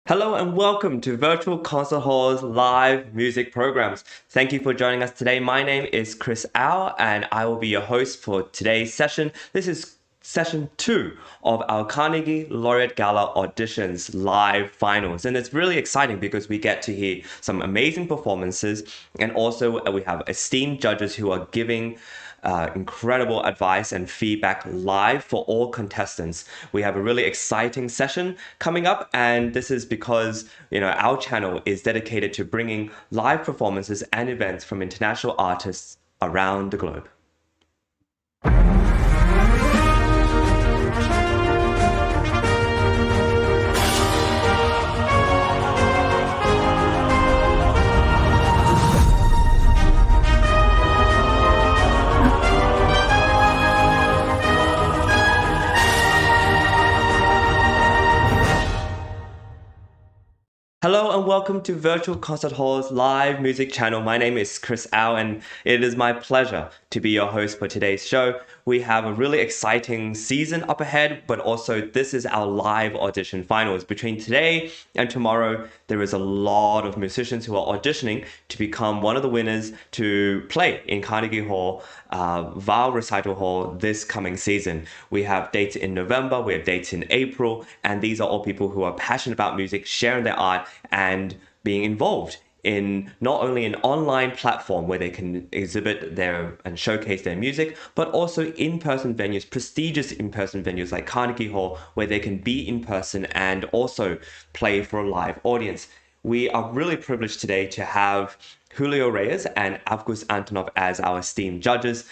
Hello and welcome to Virtual Concert Hall's live music programs. Thank you for joining us today. My name is Chris Au and I will be your host for today's session. This is session 2 of our Carnegie Laureate Gala Auditions live finals. And it's really exciting because we get to hear some amazing performances, and also we have esteemed judges who are giving incredible advice and feedback live for all contestants. We have a really exciting session coming up, and this is because our channel is dedicated to bringing live performances and events from international artists around the globe. Hello and welcome to Virtual Concert Hall's live music channel. My name is Chris Au and it is my pleasure to be your host for today's show. We have a really exciting season up ahead, but also this is our live audition finals. Between today and tomorrow, there is a lot of musicians who are auditioning to become one of the winners to play in Carnegie Hall, Weill Recital Hall this coming season. We have dates in November, we have dates in April, and these are all people who are passionate about music, sharing their art, and being involved in not only an online platform where they can exhibit and showcase their music, but also in-person venues, prestigious in-person venues like Carnegie Hall, where they can be in person and also play for a live audience. We are really privileged today to have Julio Reyes and August Antonov as our esteemed judges.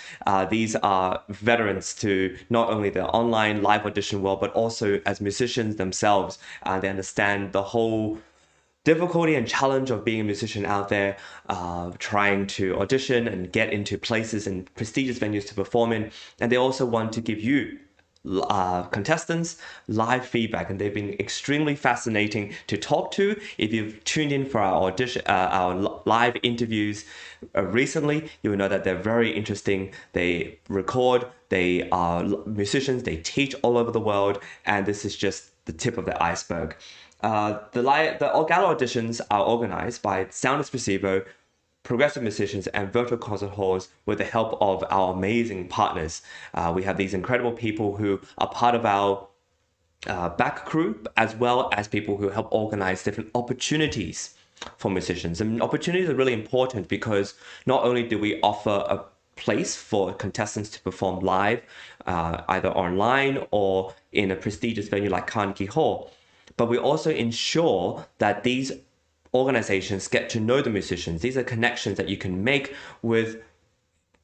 These are veterans to not only the online live audition world, but also as musicians themselves. They understand the whole difficulty and challenge of being a musician out there, trying to audition and get into places and prestigious venues to perform in. And they also want to give you contestants live feedback, and they've been extremely fascinating to talk to. If you've tuned in for our audition, our live interviews recently, you will know that they're very interesting. They record, they are musicians, they teach all over the world, and this is just the tip of the iceberg. The Gala auditions are organized by Sound Espressivo, progressive musicians, and virtual concert halls with the help of our amazing partners. We have these incredible people who are part of our back crew, as well as people who help organize different opportunities for musicians. And opportunities are really important because not only do we offer a place for contestants to perform live, either online or in a prestigious venue like Carnegie Hall, but we also ensure that these organizations get to know the musicians. These are connections that you can make with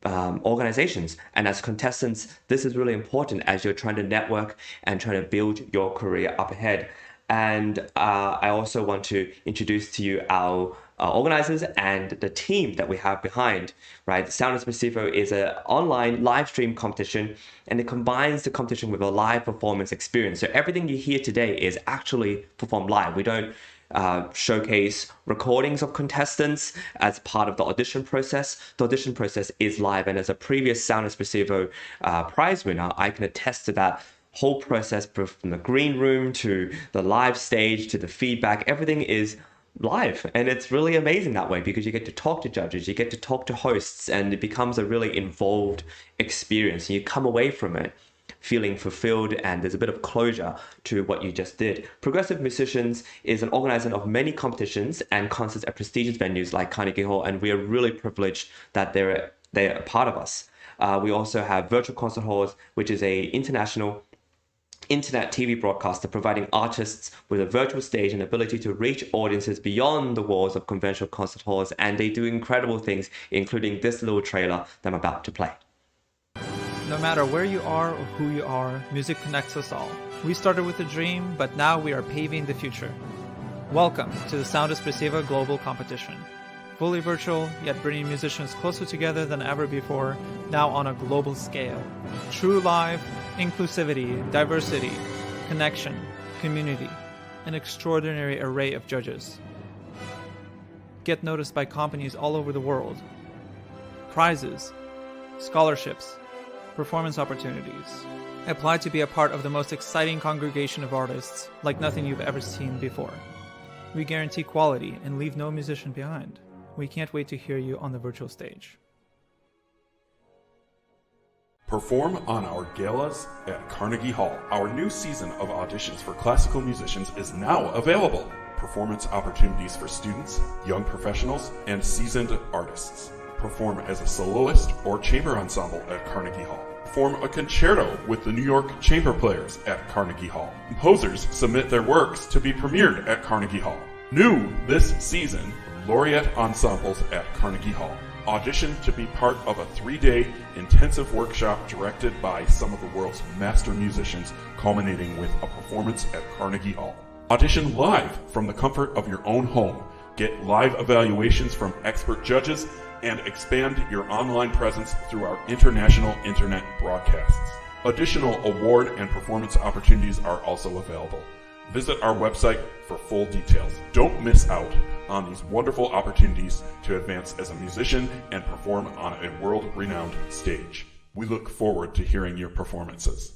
organizations. And as contestants, this is really important as you're trying to network and trying to build your career up ahead. And I also want to introduce to you our organizers and the team that we have behind, right? Sound Espressivo is an online live stream competition, and it combines the competition with a live performance experience. So everything you hear today is actually performed live. We don't showcase recordings of contestants as part of the audition process. The audition process is live, and as a previous Sound Espressivo prize winner, I can attest to that whole process, from the green room to the live stage to the feedback. Everything is live, and it's really amazing that way because you get to talk to judges, you get to talk to hosts, and it becomes a really involved experience. You come away from it feeling fulfilled, and there's a bit of closure to what you just did. Progressive Musicians is an organizer of many competitions and concerts at prestigious venues like Carnegie Hall, and we are really privileged that they're a part of us. We also have Virtual Concert Halls, which is a international internet TV broadcaster providing artists with a virtual stage and ability to reach audiences beyond the walls of conventional concert halls, and they do incredible things, including this little trailer that I'm about to play. No matter where you are or who you are, music connects us all. We started with a dream, but now we are paving the future. Welcome to the Sound Espressivo Global Competition. Fully virtual, yet bringing musicians closer together than ever before, now on a global scale. True live, inclusivity, diversity, connection, community, an extraordinary array of judges. Get noticed by companies all over the world. Prizes, scholarships, performance opportunities. Apply to be a part of the most exciting congregation of artists like nothing you've ever seen before. We guarantee quality and leave no musician behind. We can't wait to hear you on the virtual stage. Perform on our galas at Carnegie Hall. Our new season of auditions for classical musicians is now available. Performance opportunities for students, young professionals, and seasoned artists. Perform as a soloist or chamber ensemble at Carnegie Hall. Form a concerto with the New York Chamber Players at Carnegie Hall. Composers submit their works to be premiered at Carnegie Hall. New this season, Laureate Ensembles at Carnegie Hall. Audition to be part of a 3-day intensive workshop directed by some of the world's master musicians, culminating with a performance at Carnegie Hall. Audition live from the comfort of your own home. Get live evaluations from expert judges and expand your online presence through our international internet broadcasts. Additional award and performance opportunities are also available. Visit our website for full details. Don't miss out on these wonderful opportunities to advance as a musician and perform on a world-renowned stage. We look forward to hearing your performances.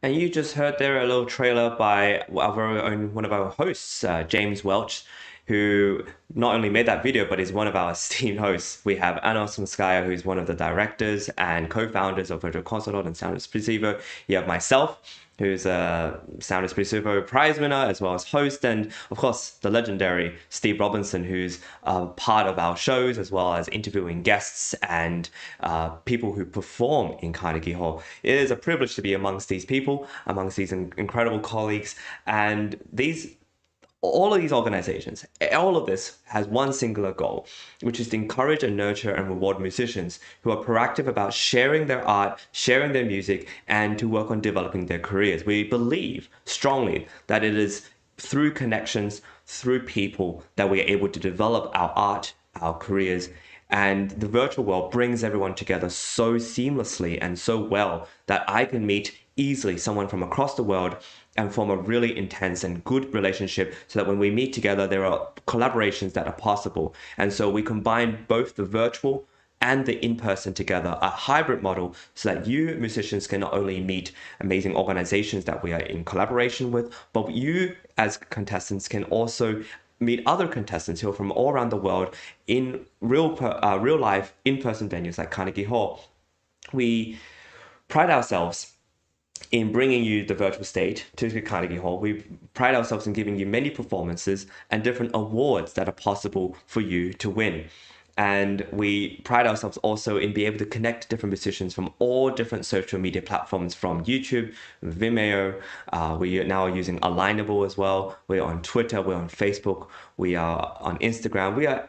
And you just heard there a little trailer by our very own, one of our hosts, James Welch, who not only made that video, but is one of our esteemed hosts. We have Anna Ouspenskaya, who's one of the directors and co-founders of Virtual Concertos and Sound Espressivo. You have myself, who's a Sound Espressivo prize winner, as well as host, and of course, the legendary Steve Robinson, who's part of our shows, as well as interviewing guests and people who perform in Carnegie Hall. It is a privilege to be amongst these people, amongst these incredible colleagues, and all of these organizations, all of this has one singular goal, which is to encourage and nurture and reward musicians who are proactive about sharing their art, sharing their music, and to work on developing their careers. We believe strongly that it is through connections, through people, that we are able to develop our art, our careers, and the virtual world brings everyone together so seamlessly and so well that I can meet easily someone from across the world and form a really intense and good relationship, so that when we meet together, there are collaborations that are possible. And so we combine both the virtual and the in-person together, a hybrid model, so that you musicians can not only meet amazing organizations that we are in collaboration with, but you as contestants can also meet other contestants who are from all around the world in real life in-person venues like Carnegie Hall. We pride ourselves in bringing you the virtual stage to Carnegie Hall. We pride ourselves in giving you many performances and different awards that are possible for you to win. And we pride ourselves also in being able to connect different musicians from all different social media platforms, from YouTube, Vimeo. We now are using Alignable as well. We're on Twitter, we're on Facebook, we are on Instagram. We are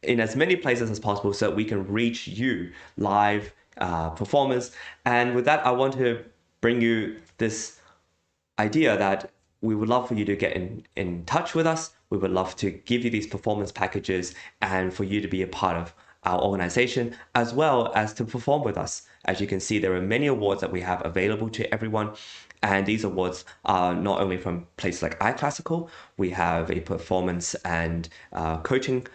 in as many places as possible so that we can reach you live performers. And with that, I want to bring you this idea that we would love for you to get in touch with us. We would love to give you these performance packages and for you to be a part of our organization, as well as to perform with us. As you can see, there are many awards that we have available to everyone. And these awards are not only from places like iClassical. We have a performance and coaching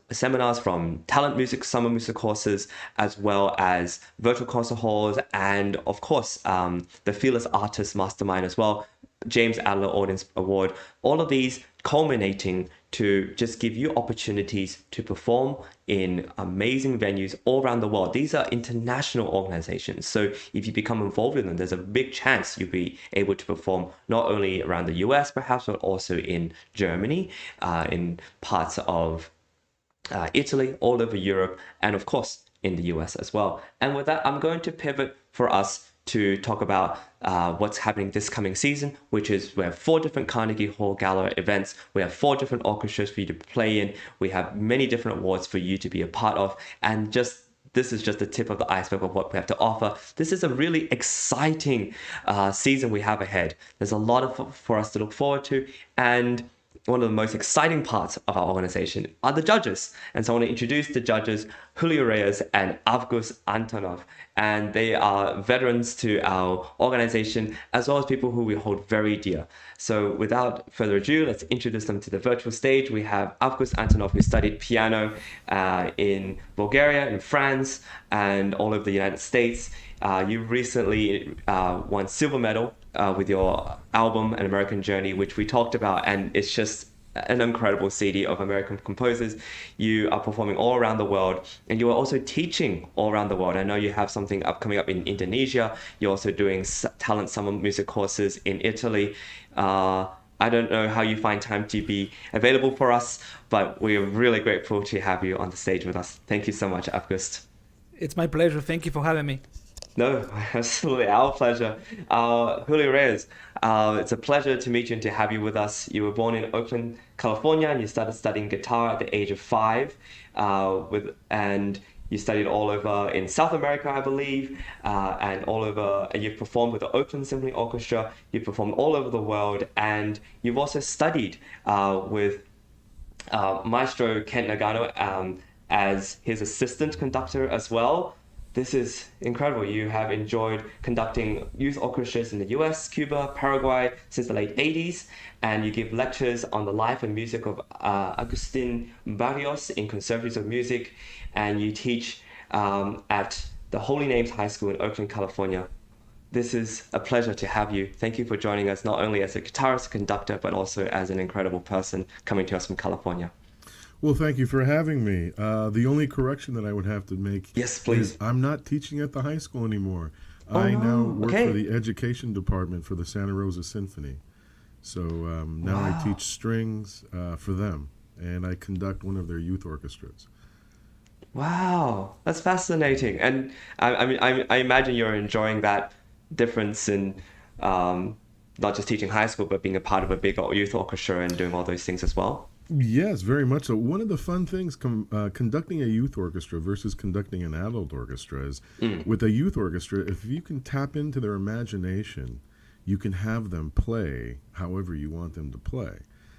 seminars from talent music, summer music courses, as well as virtual concert halls, and of course, the Fearless Artist Mastermind as well, James Alla Audience Award, all of these culminating to just give you opportunities to perform in amazing venues all around the world. These are international organizations. So if you become involved in them, there's a big chance you'll be able to perform not only around the US perhaps, but also in Germany, in parts of Italy, all over Europe, and of course in the US as well. And with that, I'm going to pivot for us to talk about what's happening this coming season, which is we have 4 different Carnegie Hall Gala events. We have 4 different orchestras for you to play in. We have many different awards for you to be a part of. And this is just the tip of the iceberg of what we have to offer. This is a really exciting season we have ahead. There's a lot for us to look forward to. And one of the most exciting parts of our organization are the judges. And so I want to introduce the judges, Julio Reyes and Avgus Antonov. And they are veterans to our organization, as well as people who we hold very dear. So without further ado, let's introduce them to the virtual stage. We have Avgus Antonov, who studied piano in Bulgaria, in France, and all over the United States. You recently won silver medal with your album An American Journey, which we talked about, and it's just an incredible CD of American composers. You are performing all around the world, and you are also teaching all around the world. I know you have something coming up in Indonesia. You're also doing talent summer music courses in Italy. I don't know how you find time to be available for us, but we're really grateful to have you on the stage with us. Thank you so much, August. It's my pleasure. Thank you for having me. No, absolutely, our pleasure. Julio Reyes, it's a pleasure to meet you and to have you with us. You were born in Oakland, California, and you started studying guitar at the age of 5, and you studied all over in South America, I believe, and all over. And you've performed with the Oakland Symphony Orchestra. You've performed all over the world, and you've also studied with Maestro Kent Nagano as his assistant conductor as well. This is incredible. You have enjoyed conducting youth orchestras in the US, Cuba, Paraguay since the late 80s, and you give lectures on the life and music of Agustin Barrios in Concertos of Music, and you teach at the Holy Names High School in Oakland, California. This is a pleasure to have you. Thank you for joining us, not only as a guitarist, conductor, but also as an incredible person coming to us from California. Well, thank you for having me. The only correction that I would have to make Yes, please. is I'm not teaching at the high school anymore. I now work for the education department for the Santa Rosa Symphony. So now I teach strings for them, and I conduct one of their youth orchestras. Wow, that's fascinating. And I imagine you're enjoying that difference in not just teaching high school, but being a part of a big youth orchestra and doing all those things as well. Yes, very much so. One of the fun things conducting a youth orchestra versus conducting an adult orchestra is with a youth orchestra, if you can tap into their imagination, you can have them play however you want them to play.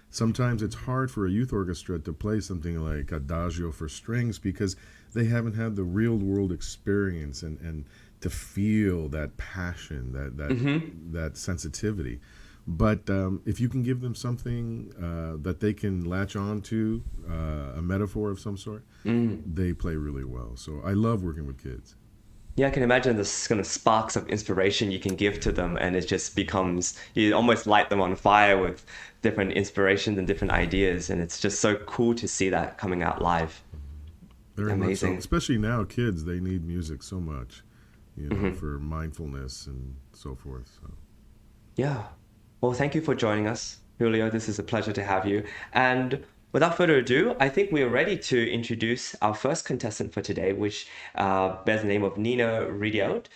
Sometimes it's hard for a youth orchestra to play something like Adagio for strings because they haven't had the real world experience and to feel that passion, that sensitivity. But if you can give them something that they can latch on to, a metaphor of some sort, they play really well. So I love working with kids. Yeah, I can imagine the kind of sparks of inspiration you can give to them, and it just becomes, you almost light them on fire with different inspirations and different ideas, and it's just so cool to see that coming out live. Very Amazing. much so. Especially now, kids, they need music so much, for mindfulness and so forth. So. Yeah. Well, thank you for joining us, Julio. This is a pleasure to have you. And without further ado, I think we are ready to introduce our first contestant for today, which bears the name of Nina Rideout.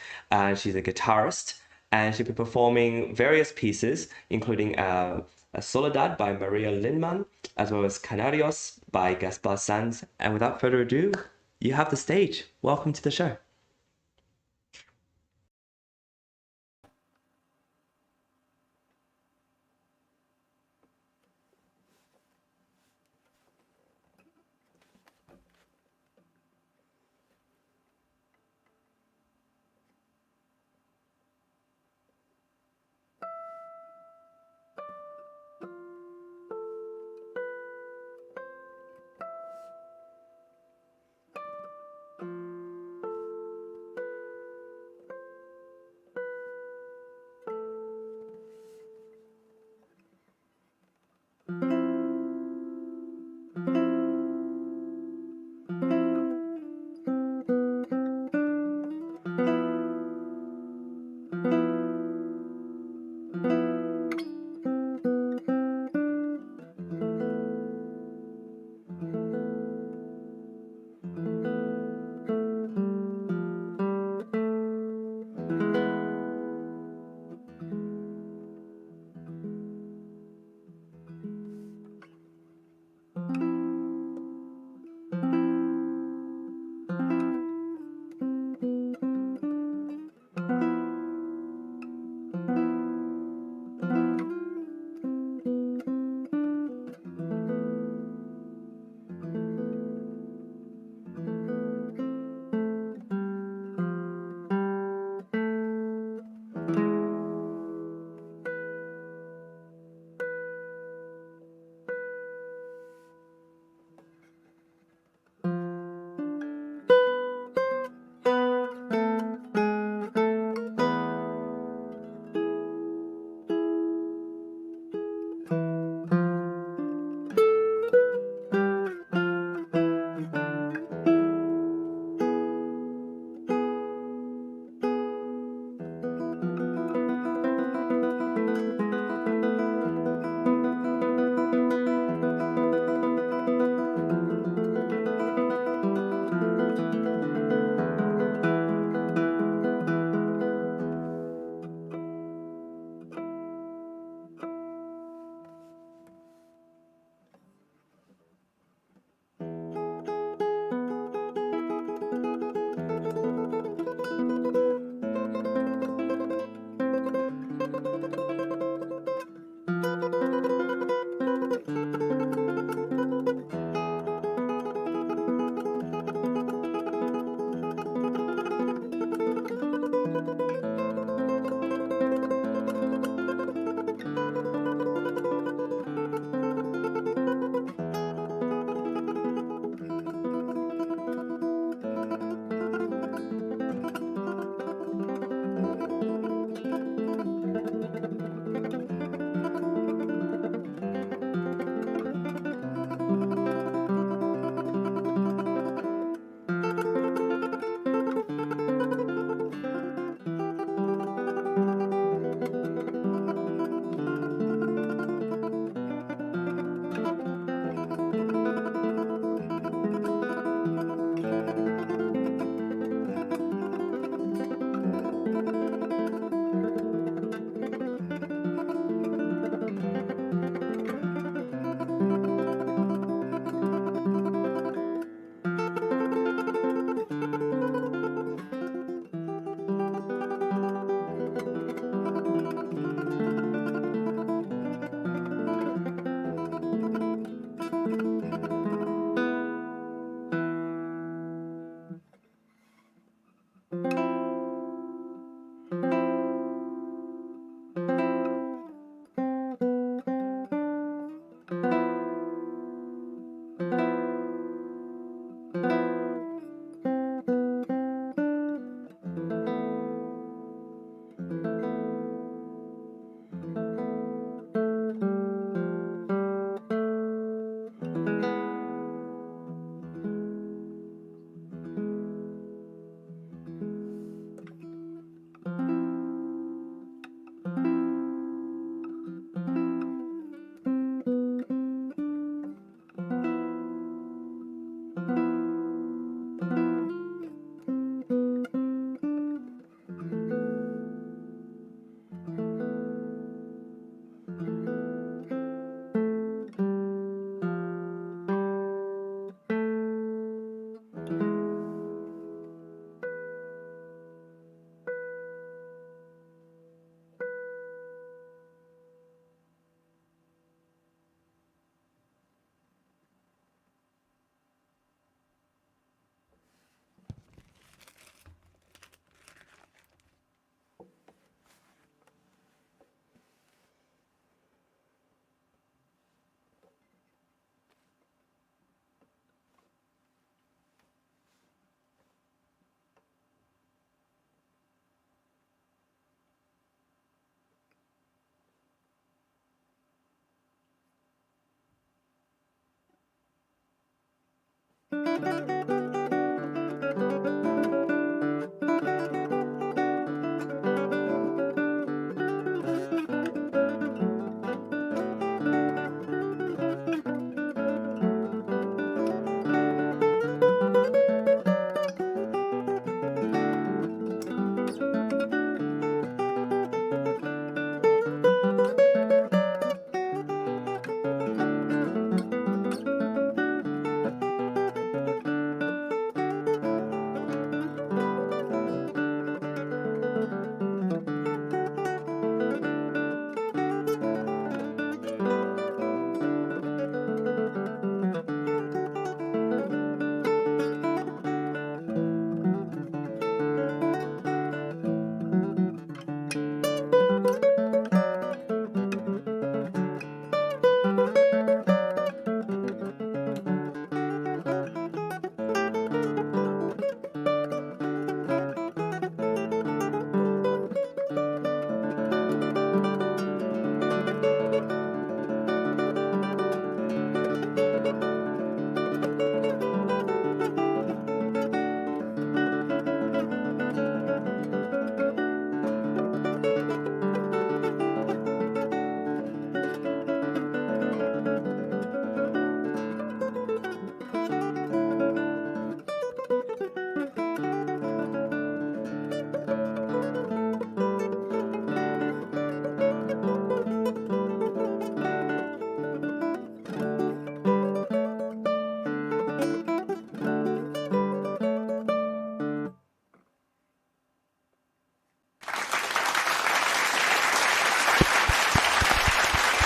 She's a guitarist, and she'll be performing various pieces, including a Soledad by Maria Linnemann, as well as Canarios by Gaspar Sanz. And without further ado, you have the stage. Welcome to the show.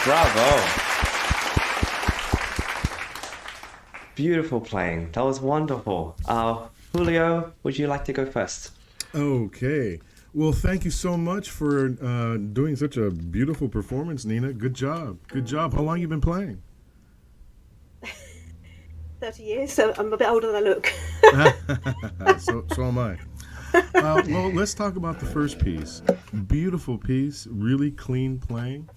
Bravo. Beautiful playing. That was wonderful. Julio, would you like to go first? Okay. Well, thank you so much for doing such a beautiful performance, Nina. Good job. Good job. How long you been playing? 30 years, so I'm a bit older than I look. So am I. Well, let's talk about the first piece. Beautiful piece, really clean playing.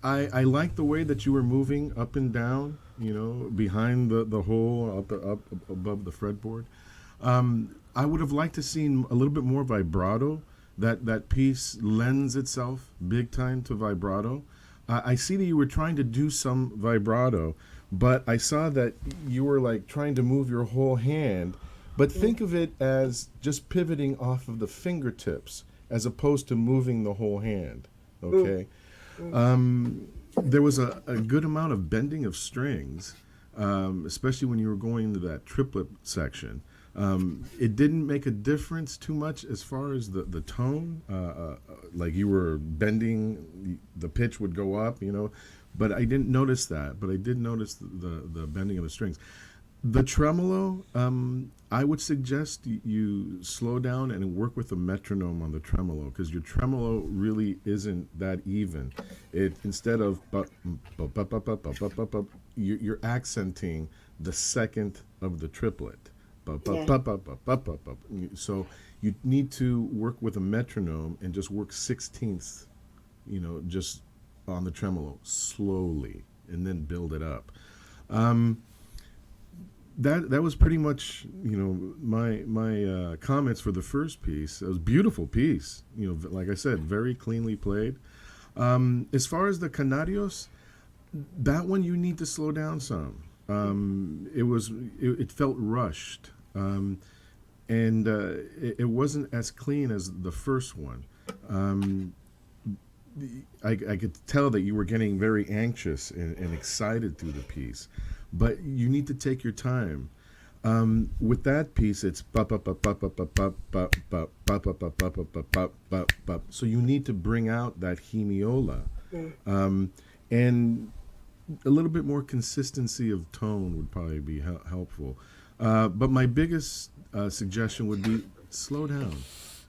I like the way that you were moving up and down, you know, behind the hole, up above the fretboard. I would have liked to seen a little bit more vibrato. That piece lends itself big time to vibrato. I see that you were trying to do some vibrato, but I saw that you were like trying to move your whole hand. But think of it as just pivoting off of the fingertips as opposed to moving the whole hand. Okay. There was a good amount of bending of strings, especially when you were going into that triplet section. It didn't make a difference too much as far as the tone, like you were bending, the pitch would go up, you know, but I didn't notice that, but I did notice the bending of the strings. The tremolo, I would suggest you slow down and work with the metronome on the tremolo, because your tremolo really isn't that even. It instead of you're accenting the second of the triplet. So you need to work with a metronome and just work 16ths, you know, just on the tremolo slowly, and then build it up. That was pretty much, you know, my comments for the first piece. It was a beautiful piece, you know, like I said, very cleanly played. As far as the Canarios, that one you need to slow down some. It felt rushed, and it wasn't as clean as the first one. I could tell that you were getting very anxious and excited through the piece. But you need to take your time. With that piece, it's so you need to bring out that hemiola, and a little bit more consistency of tone would probably be helpful. But my biggest suggestion would be slow down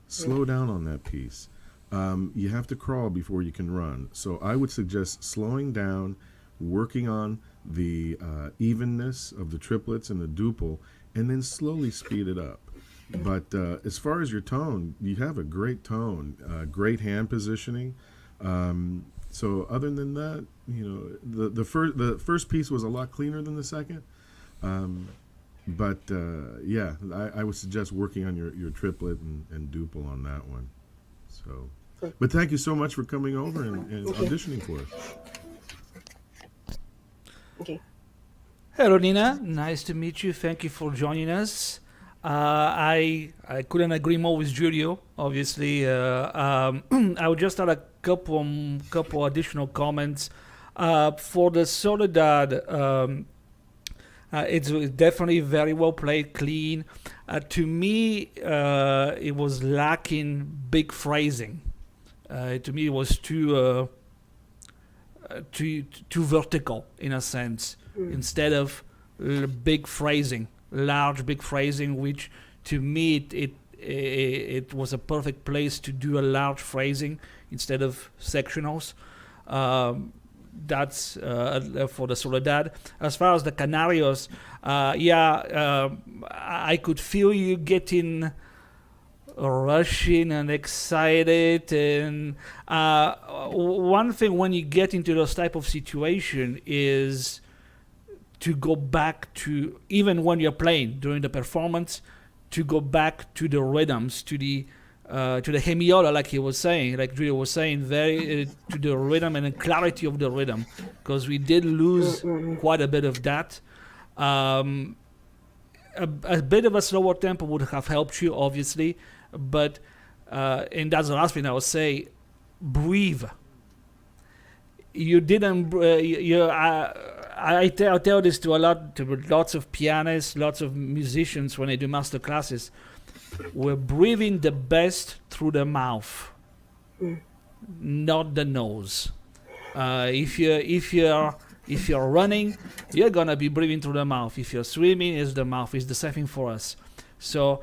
on that piece. You have to crawl before you can run. So I would suggest slowing down, working on the evenness of the triplets and the duple, and then slowly speed it up. But as far as your tone, you have a great tone, great hand positioning. So other than that, you know, the first piece was a lot cleaner than the second. But yeah, I would suggest working on your triplet and duple on that one. So, but thank you so much for coming over and auditioning for us. Okay. Hello, Nina. Nice to meet you. Thank you for joining us. I couldn't agree more with Julio. Obviously, I would just add a couple additional comments for the Soledad. It's definitely very well played, clean. To me, it was lacking big phrasing. To me, it was too vertical in a sense, instead of big phrasing, large big phrasing, which to me it was a perfect place to do a large phrasing instead of sectionals. That's for the Soledad. As far as the Canarios, I could feel you getting rushing and excited. And one thing when you get into those type of situation is to go back to, even when you're playing during the performance, to go back to the rhythms, to the hemiola, like he was saying, like Julio was saying, very to the rhythm and the clarity of the rhythm, because we did lose quite a bit of that. A bit of a slower tempo would have helped you, obviously, but and that's the last thing I would say: breathe. You didn't. I tell this to lots of pianists, lots of musicians when they do master classes. We're breathing the best through the mouth, not the nose. If you're running, you're gonna be breathing through the mouth. If you're swimming, it's the mouth. It's the same thing for us. So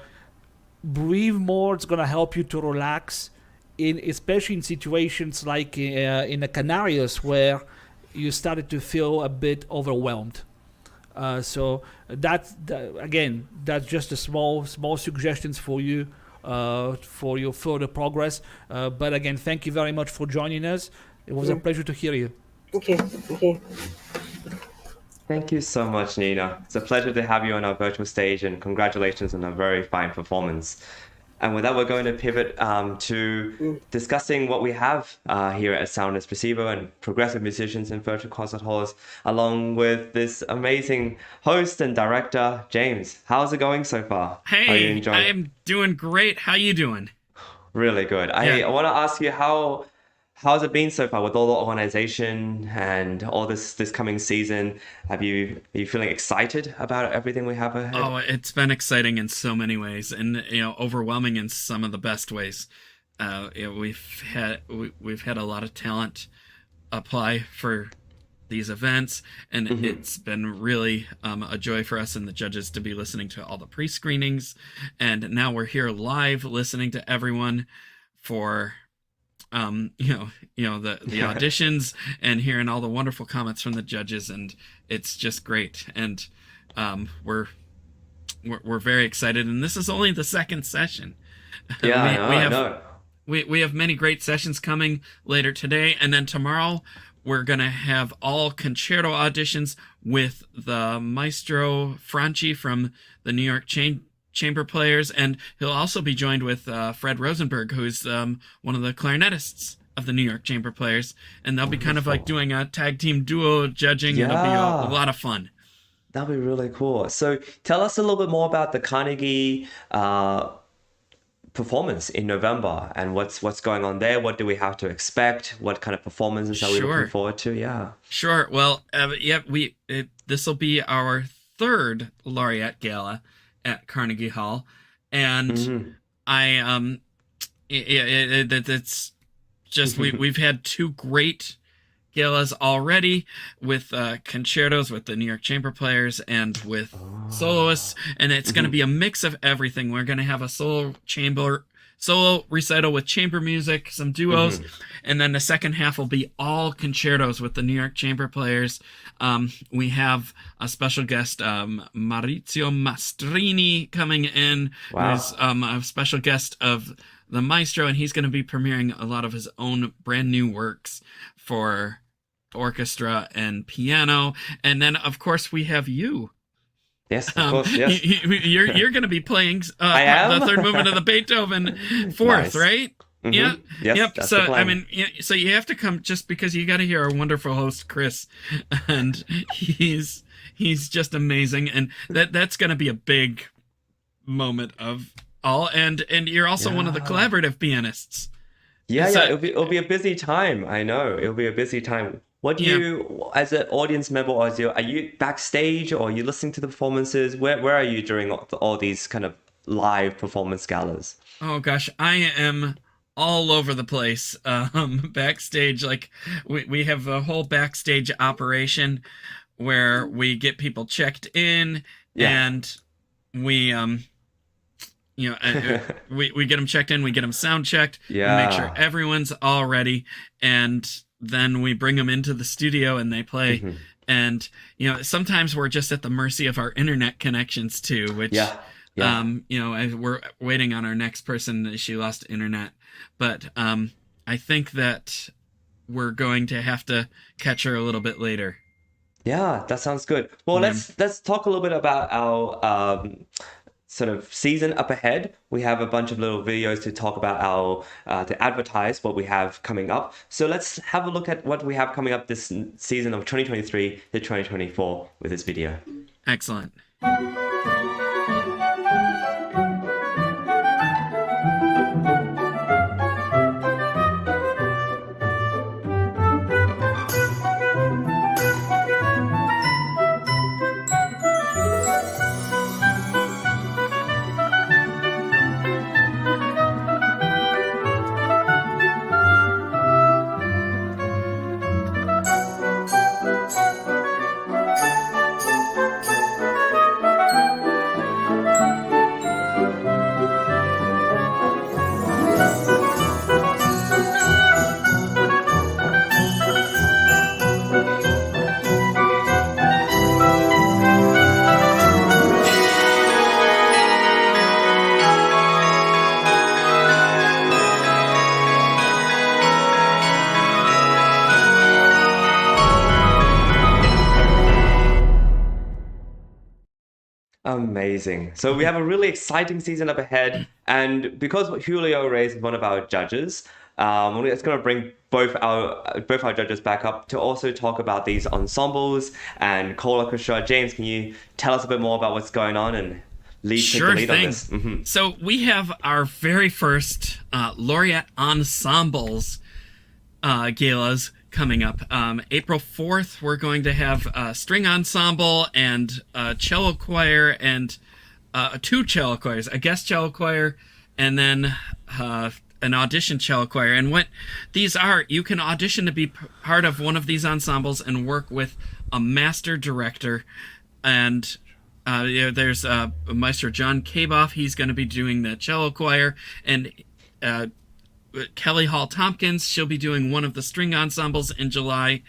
breathe more. It's gonna help you to relax, especially in situations like in the Canarios where you started to feel a bit overwhelmed. So that's just a small suggestions for you for your further progress. But again, thank you very much for joining us. It was a pleasure to hear you. Okay. Thank you so much, Nina. It's a pleasure to have you on our virtual stage, and congratulations on a very fine performance. And with that, we're going to pivot to discussing what we have here at Sound Espressivo and progressive musicians in virtual concert halls, along with this amazing host and director, James. How's it going so far? Hey, are you enjoying it? I'm doing great. How you doing? Really good. I want to ask you, how's it been so far with all the organization and all this coming season? Are you feeling excited about everything we have ahead? Oh, it's been exciting in so many ways, and overwhelming in some of the best ways. We've had a lot of talent apply for these events, and it's been really a joy for us and the judges to be listening to all the pre-screenings, and now we're here live listening to everyone for the auditions and hearing all the wonderful comments from the judges, and it's just great. And we're very excited, and this is only the second session. Yeah, we have many great sessions coming later today, and then tomorrow we're gonna have all concerto auditions with the maestro Franci from the New York Chamber Players, and he'll also be joined with Fred Rosenberg, who's one of the clarinetists of the New York Chamber Players, and they'll be kind of like doing a tag team duo judging. It'll be a lot of fun. That'll be really cool. So tell us a little bit more about the Carnegie performance in November and what's going on there. What do we have to expect? What kind of performances are we looking forward to? Yeah. Sure. Well, this will be our third Laureate Gala at Carnegie Hall, and it's just we've had two great galas already with concertos with the New York Chamber Players and with soloists, and it's going to be a mix of everything. We're going to have a solo recital with chamber music, some duos, and then the second half will be all concertos with the New York Chamber Players. We have a special guest, Maurizio Mastrini, coming in, who's a special guest of the maestro, and he's going to be premiering a lot of his own brand new works for orchestra and piano. And then, of course, we have you, Yes, of course, yes. You're going to be playing I am? the third movement of the Beethoven fourth, Nice. right? Mhm. Yeah. Yes, Yep. that's So the plan. I mean, so you have to come just because you got to hear our wonderful host Chris, and he's just amazing, and that's going to be a big moment of all. And you're also one of the collaborative pianists. Yeah, So- yeah, it'll be a busy time. I know it'll be a busy time. What do you, as an audience member, or are you backstage, or are you listening to the performances? Where are you during all these kind of live performance galas? Oh gosh, I am all over the place backstage. Like we have a whole backstage operation where we get people checked in, and we we get them checked in, we get them sound checked, we make sure everyone's all ready, and then we bring them into the studio and they play. Mm-hmm. And sometimes we're just at the mercy of our internet connections too, which we're waiting on our next person. She lost internet, but I think that we're going to have to catch her a little bit later. Yeah, that sounds good. Well, let's talk a little bit about our sort of season up ahead. We have a bunch of little videos to talk about to advertise what we have coming up. So let's have a look at what we have coming up this season of 2023 to 2024 with this video. Excellent. Amazing. So we have a really exciting season up ahead, and because Julio Reyes is one of our judges, it's going to bring both our judges back up to also talk about these ensembles and choral orchestra. James, can you tell us a bit more about what's going on and take the lead on this? Mm-hmm. So we have our very first Laureate Ensembles galas coming up. April 4th, we're going to have a string ensemble and a cello choir and two cello choirs, a guest cello choir, and then an audition cello choir. And what these are, you can audition to be part of one of these ensembles and work with a master director. And there's Maestro John Kaboff. He's going to be doing the cello choir, and Kelly Hall Tompkins, she'll be doing one of the string ensembles in July,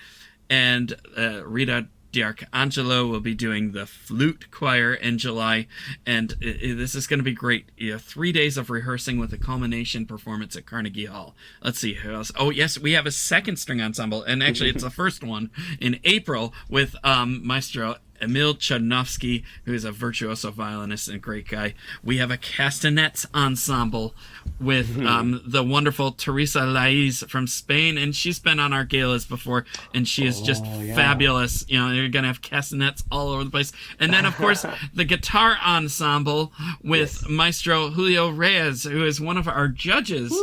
and Rita D'Arcangelo will be doing the flute choir in July, and this is going to be great. 3 days of rehearsing with a culmination performance at Carnegie Hall. Let's see who else. Oh yes, we have a second string ensemble, and actually it's the first one in April with Maestro Emil Chudnovsky, who is a virtuoso violinist and a great guy. We have a castanets ensemble with the wonderful Teresa Laiz from Spain, and she's been on our galas before, and she is just fabulous. You're going to have castanets all over the place. And then, of course, the guitar ensemble with Maestro Julio Reyes, who is one of our judges,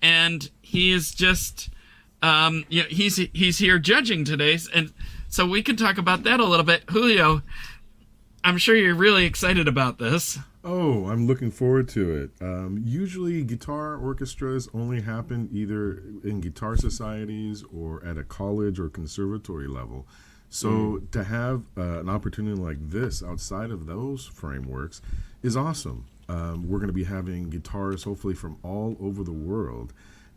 and he is just, he's here judging today, and so we can talk about that a little bit. Julio, I'm sure you're really excited about this. Oh, I'm looking forward to it. Usually guitar orchestras only happen either in guitar societies or at a college or conservatory level. So to have an opportunity like this outside of those frameworks is awesome. We're going to be having guitarists hopefully from all over the world.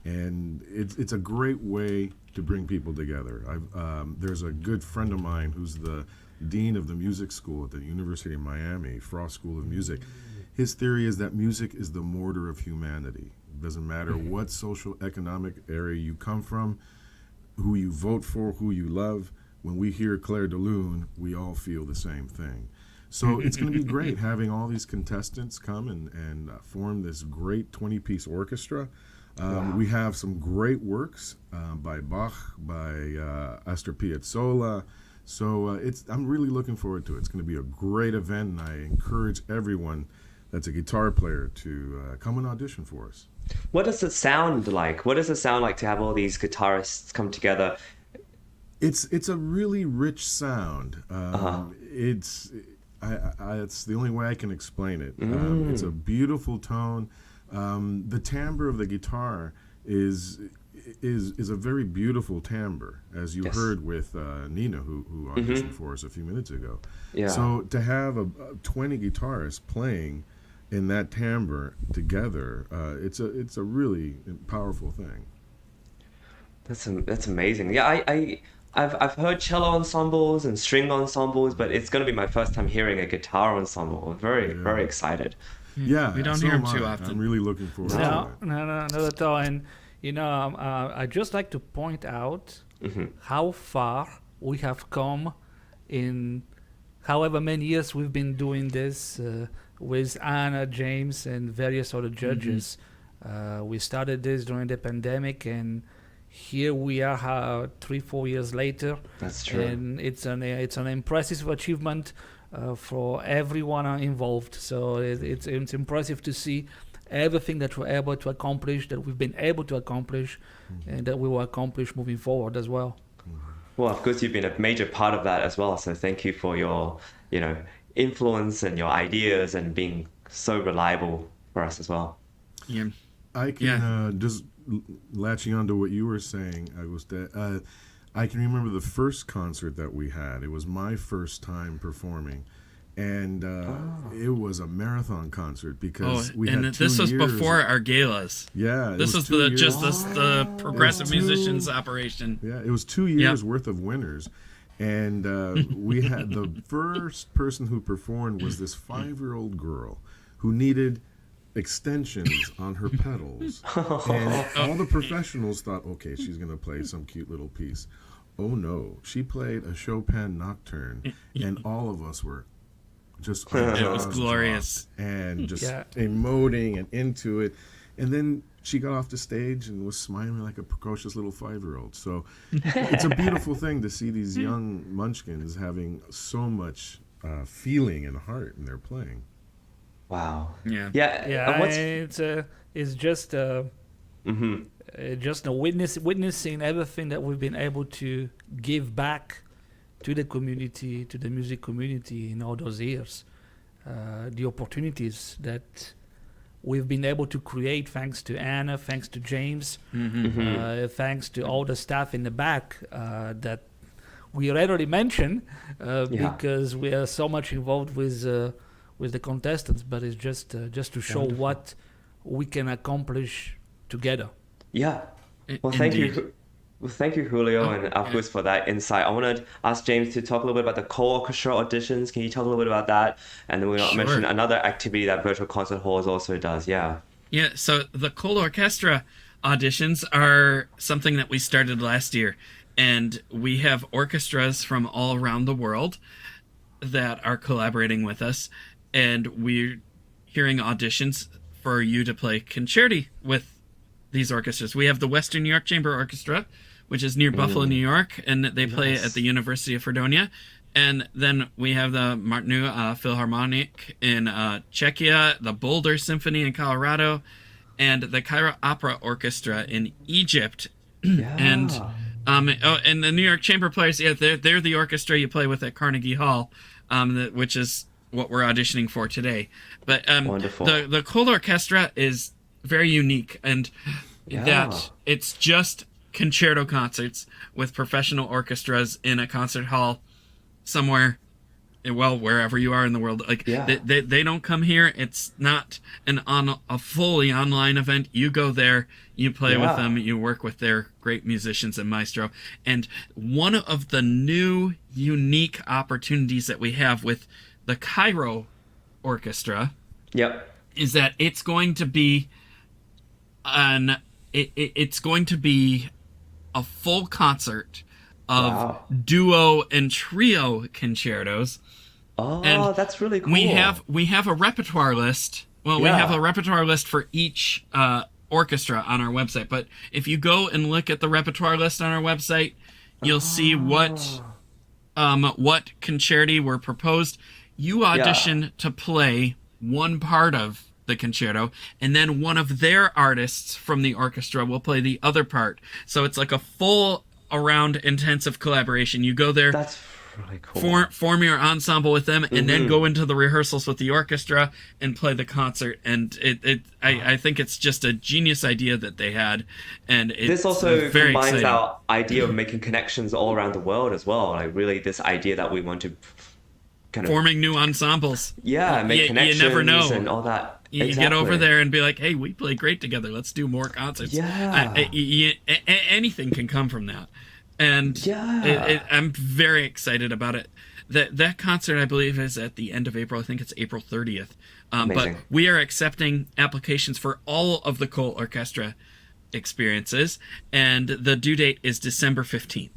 And it's a great way to bring people together. There's a good friend of mine who's the dean of the music school at the University of Miami, Frost School of Music. His theory is that music is the mortar of humanity. It doesn't matter what social economic area you come from, who you vote for, who you love. When we hear Clair de Lune, we all feel the same thing. So it's going to be great having all these contestants come and form this great 20-piece orchestra. We have some great works by Bach, by Astor Piazzolla. So I'm really looking forward to it. It's going to be a great event, and I encourage everyone that's a guitar player to come and audition for us. What does it sound like? What does it sound like to have all these guitarists come together? It's a really rich sound. It's the only way I can explain it. It's a beautiful tone. The timbre of the guitar is a very beautiful timbre, as you heard with Nina, who auditioned for us a few minutes ago. Yeah. So to have 20 guitarists playing in that timbre together, it's a really powerful thing. That's amazing. Yeah, I've heard cello ensembles and string ensembles, but it's going to be my first time hearing a guitar ensemble. I'm very excited. Yeah, we don't so hear them am too I. often. I'm really looking forward to it. No, not at all. And I just like to point out how far we have come in however many years we've been doing this with Anna, James, and various other judges. We started this during the pandemic, and here we are 3-4 years later. That's true. And it's an impressive achievement for everyone involved. So it's impressive to see everything that we're able to accomplish, that we've been able to accomplish, and that we will accomplish moving forward as well. Well, of course, you've been a major part of that as well. So thank you for your, influence and your ideas and being so reliable for us as well. Yeah. I can just latching onto what you were saying, I can remember the first concert that we had. It was my first time performing, and it was a marathon concert because we had 2 years. This was before our galas. Yeah, this was the progressive musicians operation. Yeah, it was 2 years worth of winners, and we had the first person who performed was this 5-year-old girl who needed extensions on her pedals, and all the professionals thought, okay, she's gonna play some cute little piece. Oh no, she played a Chopin nocturne, and all of us were just it was glorious and just emoting and into it. And then she got off the stage and was smiling like a precocious little 5-year-old. So it's a beautiful thing to see these young munchkins having so much feeling and heart in their playing. Wow. Yeah. It's just just witnessing everything that we've been able to give back to the community, to the music community in all those years. The opportunities that we've been able to create thanks to Anna, thanks to James, thanks to all the staff in the back that we rarely mention because we are so much involved with the contestants, but it's just to show what we can accomplish together. Yeah. Well, thank you. Well, thank you, Julio, and of course for that insight. I want to ask James to talk a little bit about the co-orchestra auditions. Can you talk a little bit about that? And then we'll mention another activity that Virtual Concert Halls also does. Yeah. Yeah. So the co-orchestra auditions are something that we started last year, and we have orchestras from all around the world that are collaborating with us, and we're hearing auditions for you to play concerti with these orchestras. We have the Western York Chamber Orchestra, which is near Buffalo, New York, and they play at the University of Fredonia. And then we have the Martinu Philharmonic in Czechia, the Boulder Symphony in Colorado, and the Cairo Opera Orchestra in Egypt. And the New York Chamber Players, they're the orchestra you play with at Carnegie Hall, which is what we're auditioning for today. But the Cold Orchestra is very unique, and that it's just concerto concerts with professional orchestras in a concert hall somewhere, wherever you are in the world. They don't come here. It's not a fully online event. You go there, you play with them, you work with their great musicians and maestro. And one of the new unique opportunities that we have with the Cairo Orchestra is that it's going to be it's going to be a full concert of duo and trio concertos Oh, that's really cool. We have a repertoire list. Well, we have a repertoire list for each orchestra on our website. But if you go and look at the repertoire list on our website, you'll see what concerti were proposed. You audition to play one part of the concerto, and then one of their artists from the orchestra will play the other part. So it's like a full around intensive collaboration. You go there. That's really cool. Form your ensemble with them, and then go into the rehearsals with the orchestra and play the concert. And I think it's just a genius idea that they had, and this also very combines exciting. our idea of making connections all around the world as well. Like really, this idea that we want to kind of forming new ensembles. Yeah, make connections. You never know. And all that. You get over there and be like, hey, we play great together. Let's do more concerts. Yeah. Anything can come from that. And I'm very excited about it. That concert, I believe, is at the end of April. I think it's April 30th. But we are accepting applications for all of the Cole Orchestra experiences. And the due date is December 15th.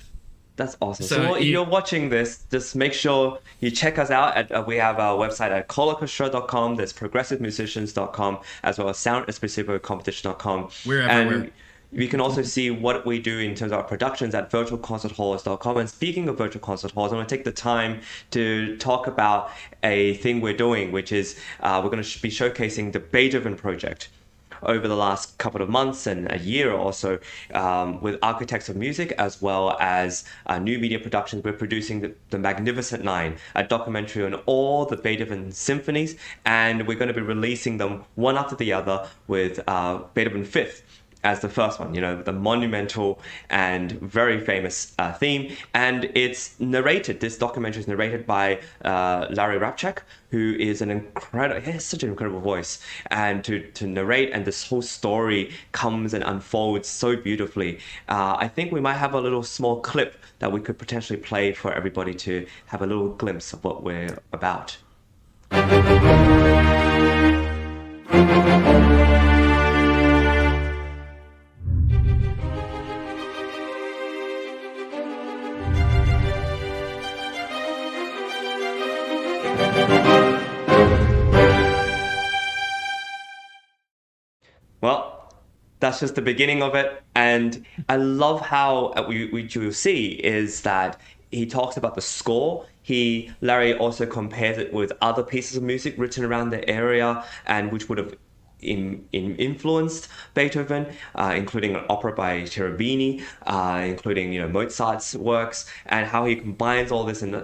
That's awesome. So if you're watching this, just make sure you check us out. We have our website at coleorchestra.com. There's progressivemusicians.com, as well as soundespressivocompetition.com. We're everywhere. And you can also see what we do in terms of our productions at virtualconcerthalls.com. And speaking of virtual concert halls, I want to take the time to talk about a thing we're doing, which is we're going to be showcasing the Beethoven project over the last couple of months and a year or so with Architects of Music, as well as new media productions. We're producing the Magnificent Nine, a documentary on all the Beethoven symphonies, and we're going to be releasing them one after the other with Beethoven Fifth as the first one, the monumental and very famous theme. And it's narrated, this documentary is narrated by Larry Rabchak, who is he has such an incredible voice. And to narrate, and this whole story comes and unfolds so beautifully. I think we might have a little small clip that we could potentially play for everybody to have a little glimpse of what we're about. Well, that's just the beginning of it. And I love how what you'll see is that he talks about the score. Larry also compares it with other pieces of music written around the area and which would have influenced Beethoven, including an opera by Cherubini, including Mozart's works, and how he combines all this and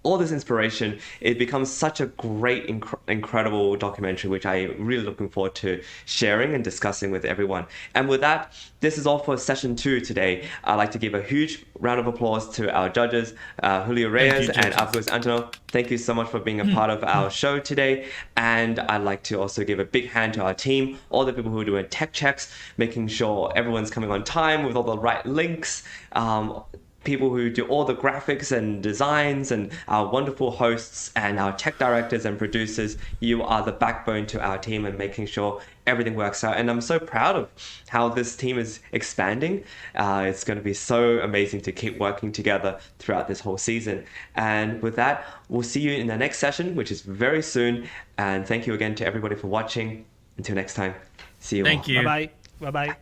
all this inspiration. It becomes such a great, incredible documentary, which I'm really looking forward to sharing and discussing with everyone. And with that, this is all for session 2 today. I'd like to give a huge round of applause to our judges, Julio Reyes and Antonov. Thank you so much for being a part of our show today. And I'd like to also give a big hand to our team, all the people who are doing tech checks, making sure everyone's coming on time with all the right links, people who do all the graphics and designs, and our wonderful hosts and our tech directors and producers. You are the backbone to our team and making sure everything works out. And I'm so proud of how this team is expanding. It's going to be so amazing to keep working together throughout this whole season. And with that, we'll see you in the next session, which is very soon. And thank you again to everybody for watching. Until next time, see you all. Thank you. Bye-bye. Bye-bye.